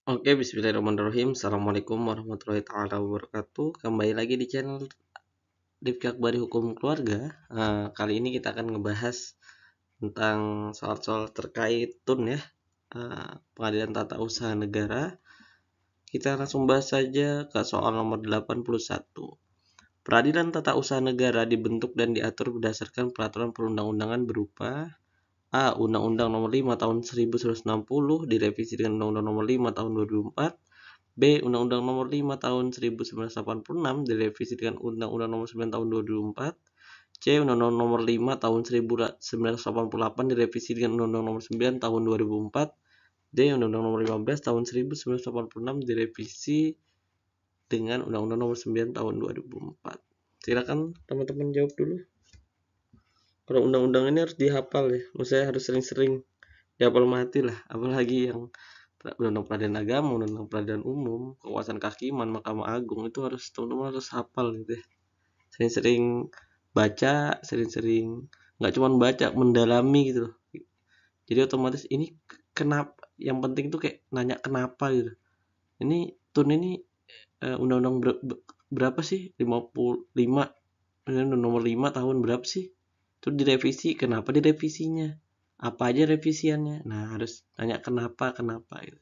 Oke, bismillahirrahmanirrahim. Assalamualaikum warahmatullahi taala wabarakatuh. Kembali lagi di channel Rifki Akbari Hukum Keluarga. Kali ini kita akan ngebahas tentang soal-soal terkait TUN ya, Pengadilan Tata Usaha Negara. Kita langsung bahas saja ke soal nomor 81. Peradilan Tata Usaha Negara dibentuk dan diatur berdasarkan peraturan perundang-undangan berupa A. Undang-Undang Nomor 5 Tahun 1960 direvisi dengan Undang-Undang Nomor 5 Tahun 2004. B. Undang-Undang Nomor 5 Tahun 1986 direvisi dengan Undang-Undang Nomor 9 Tahun 2004. C. Undang-Undang Nomor 5 Tahun 1988 direvisi dengan Undang-Undang Nomor 9 Tahun 2004. D. Undang-Undang Nomor 15 Tahun 1986 direvisi dengan Undang-Undang Nomor 9 Tahun 2004. Silakan teman-teman jawab dulu. Kalau undang-undang ini harus dihafal ya, maksudnya harus sering-sering dihafal mati lah, apalagi yang Undang-Undang Peradilan Agama, Undang-Undang Peradilan Umum, Kekuasaan Kehakiman, Mahkamah Agung itu harus teman-teman harus hafal gitu ya. Sering-sering baca, sering-sering nggak cuma baca, mendalami gitu loh. Jadi otomatis ini kenapa? Yang penting tuh kayak nanya kenapa gitu. Ini TUN ini undang-undang berapa sih? 55 nomor 5 tahun berapa sih? Itu direvisi, kenapa direvisinya? Apa aja revisiannya? Nah, harus tanya kenapa gitu.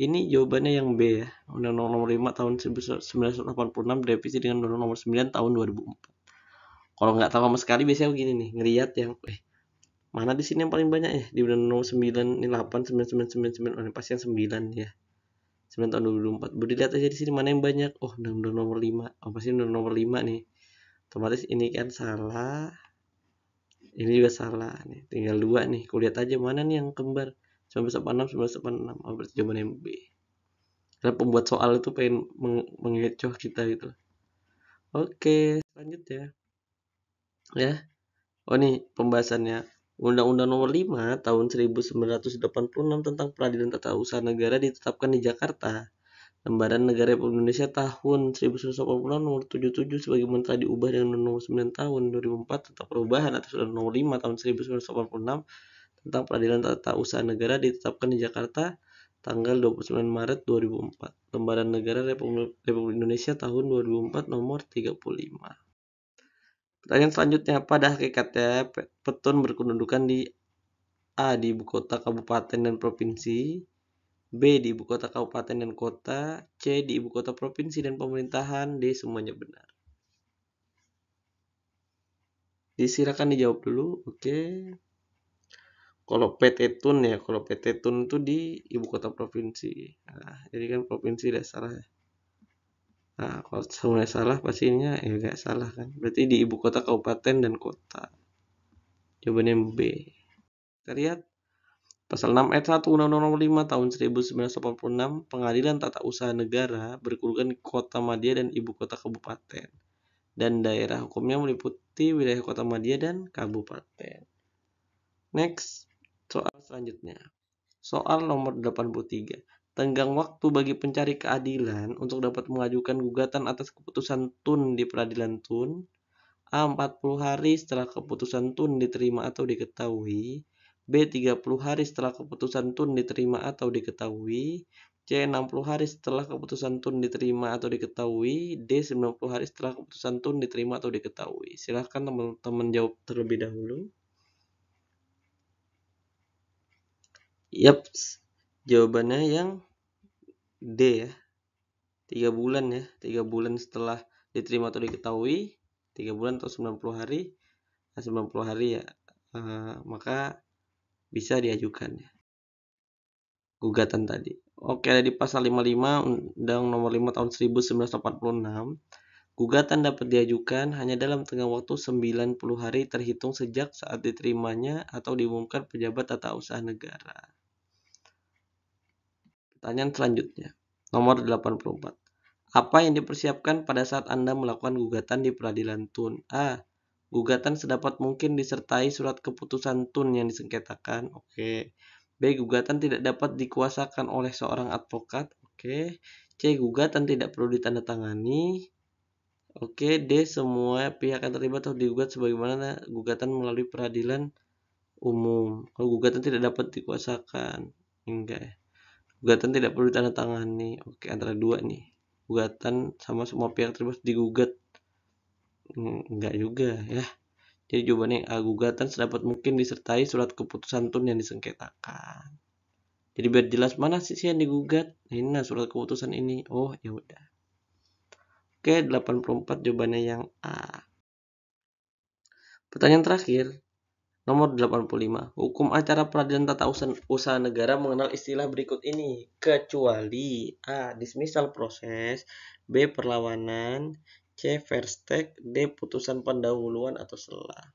Ini jawabannya yang B ya. Undang-Undang Nomor 5 Tahun 1986 direvisi dengan Undang-Undang Nomor 9 Tahun 2004. Kalau nggak tahu sama sekali biasanya begini nih, ngelihat yang mana di sini yang paling banyak ya? Di Undang-Undang Nomor 9 ini 8 9999 ini pasti yang 9 ya. 9 tahun 2004. Boleh dilihat aja di sini mana yang banyak. Oh, Undang-Undang Nomor 5. Oh, pasti Undang-Undang Nomor 5 nih. Otomatis ini kan salah. Ini juga salah nih. Tinggal dua nih. Kulihat aja mana nih yang kembar. 1986, 1986. Oh, berarti jawabannya yang B. Karena pembuat soal itu pengen mengecoh kita gitu. Oke, selanjutnya ya. Oh nih pembahasannya. Undang-Undang Nomor 5 Tahun 1986 tentang Peradilan Tata Usaha Negara ditetapkan di Jakarta. Lembaran Negara Republik Indonesia tahun 1986 nomor 77 sebagaimana telah diubah dengan Nomor 9 tahun 2004 tentang perubahan atas Undang-Undang Nomor 5 tahun 1986 tentang Peradilan Tata Usaha Negara ditetapkan di Jakarta tanggal 29 Maret 2004. Lembaran Negara Republik Indonesia tahun 2004 nomor 35. Pertanyaan selanjutnya, pada hakikatnya petun berkedudukan di A. Di ibu kota kabupaten dan provinsi, B. Di ibu kota kabupaten dan kota, C. Di ibu kota provinsi dan pemerintahan, D. Semuanya benar. Silakan dijawab dulu. Oke. Kalau PT Tun ya, kalau PT Tun itu di ibu kota provinsi. Nah, jadi kan provinsi udah salah ya. Nah, kalau semuanya salah pastinya ya nggak salah kan. Berarti di ibu kota kabupaten dan kota. Jawabannya B. Kita lihat Pasal 6 ayat 1 Undang-Undang Nomor 5 Tahun 1986 Pengadilan Tata Usaha Negara berkedudukan di Kota Madia dan ibu kota kabupaten. Dan daerah hukumnya meliputi wilayah Kota Madia dan kabupaten. Next, soal selanjutnya. Soal nomor 83. Tenggang waktu bagi pencari keadilan untuk dapat mengajukan gugatan atas keputusan TUN di peradilan TUN. A. 40 hari setelah keputusan TUN diterima atau diketahui. B. 30 hari setelah keputusan TUN diterima atau diketahui. C. 60 hari setelah keputusan TUN diterima atau diketahui. D. 90 hari setelah keputusan TUN diterima atau diketahui. Silahkan teman-teman jawab terlebih dahulu. Yap, jawabannya yang D ya. 3 bulan ya. 3 bulan setelah diterima atau diketahui. 3 bulan atau 90 hari. 90 hari ya. Maka bisa diajukan ya gugatan tadi. Oke, ada di pasal 55 Undang Nomor 5 Tahun 1986. Gugatan dapat diajukan hanya dalam tenggang waktu 90 hari terhitung sejak saat diterimanya atau diumumkan pejabat tata usaha negara. Pertanyaan selanjutnya. Nomor 84. Apa yang dipersiapkan pada saat Anda melakukan gugatan di peradilan TUN? A. Gugatan sedapat mungkin disertai surat keputusan TUN yang disengketakan. Oke. B. Gugatan tidak dapat dikuasakan oleh seorang advokat. Oke. C. Gugatan tidak perlu ditandatangani. Oke. D. Semua pihak yang terlibat harus digugat sebagaimana gugatan melalui peradilan umum. Kalau gugatan tidak dapat dikuasakan. Enggak ya. Gugatan tidak perlu ditandatangani. Oke, antara dua nih. Gugatan sama semua pihak terlibat digugat. Enggak juga ya. Jadi jawabannya A, gugatan sedapat mungkin disertai surat keputusan tun yang disengketakan. Jadi biar jelas mana sih yang digugat. Ini nah surat keputusan ini. Oh, ya udah. Oke, 84 jawabannya yang A. Pertanyaan terakhir, nomor 85. Hukum acara peradilan tata usaha negara mengenal istilah berikut ini. Kecuali A, dismissal proses, B, perlawanan, C, verstek, D, putusan pendahuluan atau sela.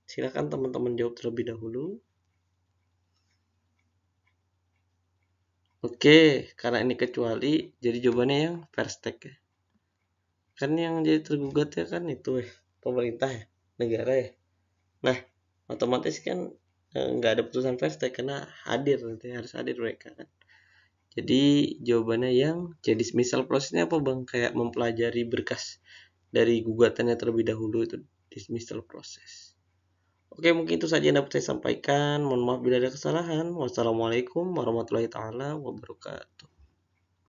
Silakan teman-teman jawab terlebih dahulu. Oke, karena ini kecuali, jadi jawabannya yang verstek ya. Kan yang jadi tergugat ya kan itu pemerintah ya, negara ya. Nah, otomatis kan nggak ada putusan verstek karena hadir nanti harus hadir mereka kan. Jadi jawabannya yang jadi dismissal prosesnya apa bang? Kayak mempelajari berkas dari gugatannya terlebih dahulu itu dismissal proses. Oke, mungkin itu saja yang dapat saya sampaikan. Mohon maaf bila ada kesalahan. Wassalamualaikum warahmatullahi taala wabarakatuh.